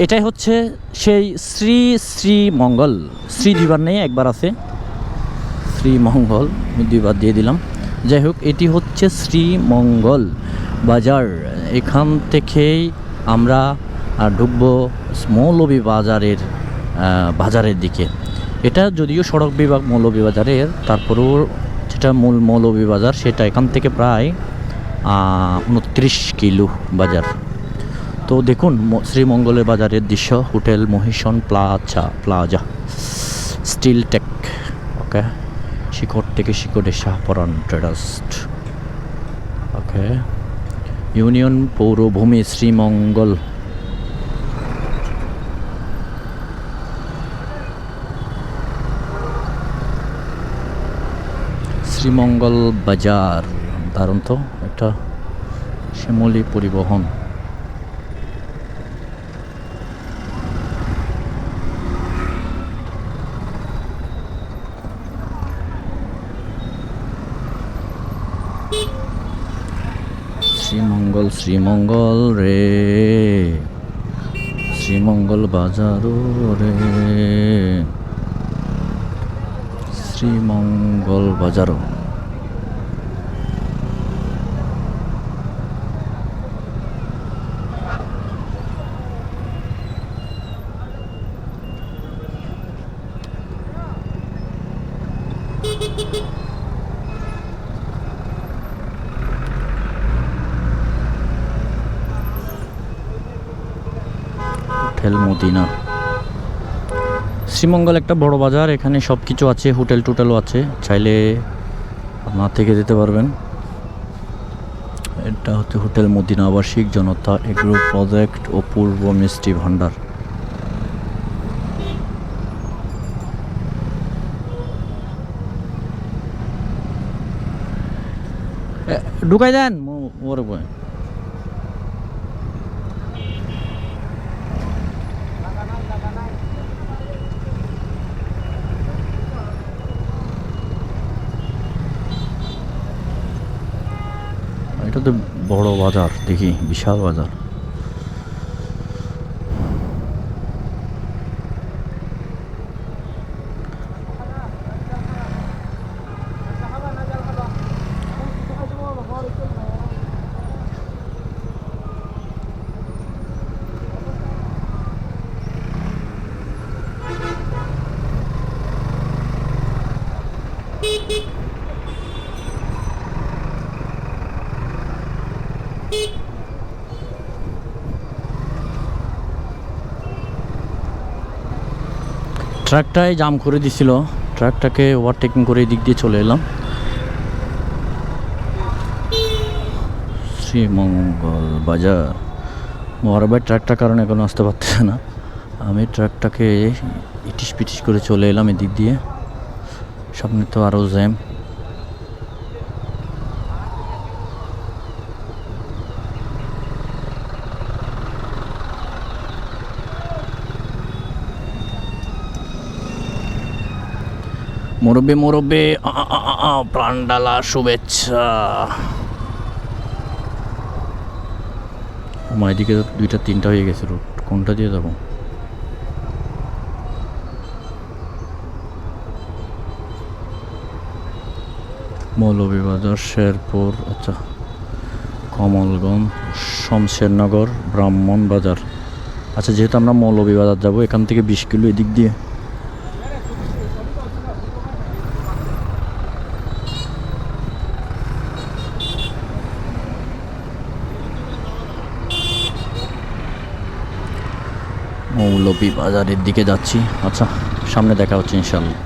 এটাই হচ্ছে সেই শ্রী শ্রীমঙ্গল। শ্রী দুইবার নেই, একবার আছে শ্রীমঙ্গল, আমি দুইবার দিয়ে দিলাম। যাই হোক, এটি হচ্ছে শ্রীমঙ্গল বাজার। এখান থেকেই আমরা ঢুকবো মৌলভীবাজারের বাজারের দিকে। এটা যদিও সড়ক বিভাগ মৌলভীবাজারের, তারপরেও যেটা মূল মৌলভীবাজার সেটা এখান থেকে প্রায় 29 কিলো বাজার। তো দেখুন শ্রীমঙ্গলের বাজারের দৃশ্য। হোটেল মহিষণ প্লাজা স্টিল টেক, ওকে, শিকড় থেকে শিকড়ে শাহপরান ট্রেডার্স, ওকে, ইউনিয়ন পৌরভূমি শ্রীমঙ্গল। শ্রীমঙ্গল বাজার দারুণ তো, একটা শ্যামলী পরিবহন। শ্রীমঙ্গল শ্রীমঙ্গল রে, শ্রীমঙ্গল বাজারও রে, শ্রীমঙ্গল বাজারও। Hotel Medina. শ্রীমঙ্গল একটা বড় বাজার, এখানে সব কিছু আছে, হোটেল টোটেলও আছে, চাইলে আপনার থেকে যেতে পারবেন। এটা হচ্ছে হোটেল মদিনা আবাসিক জনতা এগ্রো প্রজেক্ট ও পূর্ব মিষ্টি ভান্ডার। ঢুকাই দেন ওর বয়। এটা তো বড় বাজার, দেখি বিশাল বাজার। ট্রাকটাই জাম করে দিছিল, ট্রাকটাকে ওভারটেকিং করে দিক দিয়ে চলে এলাম। শ্রীমঙ্গল বাজার। বড় ভাই ট্রাকটার কারণে এখনো আসতে পারতেছে না, আমি ট্রাকটাকে ইটিস পিটিস করে চলে এলাম এদিক দিয়ে। সামনে তো আরও জ্যাম। মুরব্বী মুরব্বী প্রাণডালা শুভেচ্ছা। আমার এদিকে 2টা 3টা হয়ে গেছে রুট, কোনটা দিয়ে যাবো? মৌলভীবাজার, শেরপুর, আচ্ছা, কমলগঞ্জ, শমশেরনগর, ব্রাহ্মণবাজার। আচ্ছা, যেহেতু আমরা মৌলভীবাজার যাবো, এখান থেকে 20 কিলো এদিক দিয়ে। মৌলভীবাজারের দিকে যাচ্ছি। আচ্ছা, সামনে দেখা হচ্ছে ইনশাল্লাহ।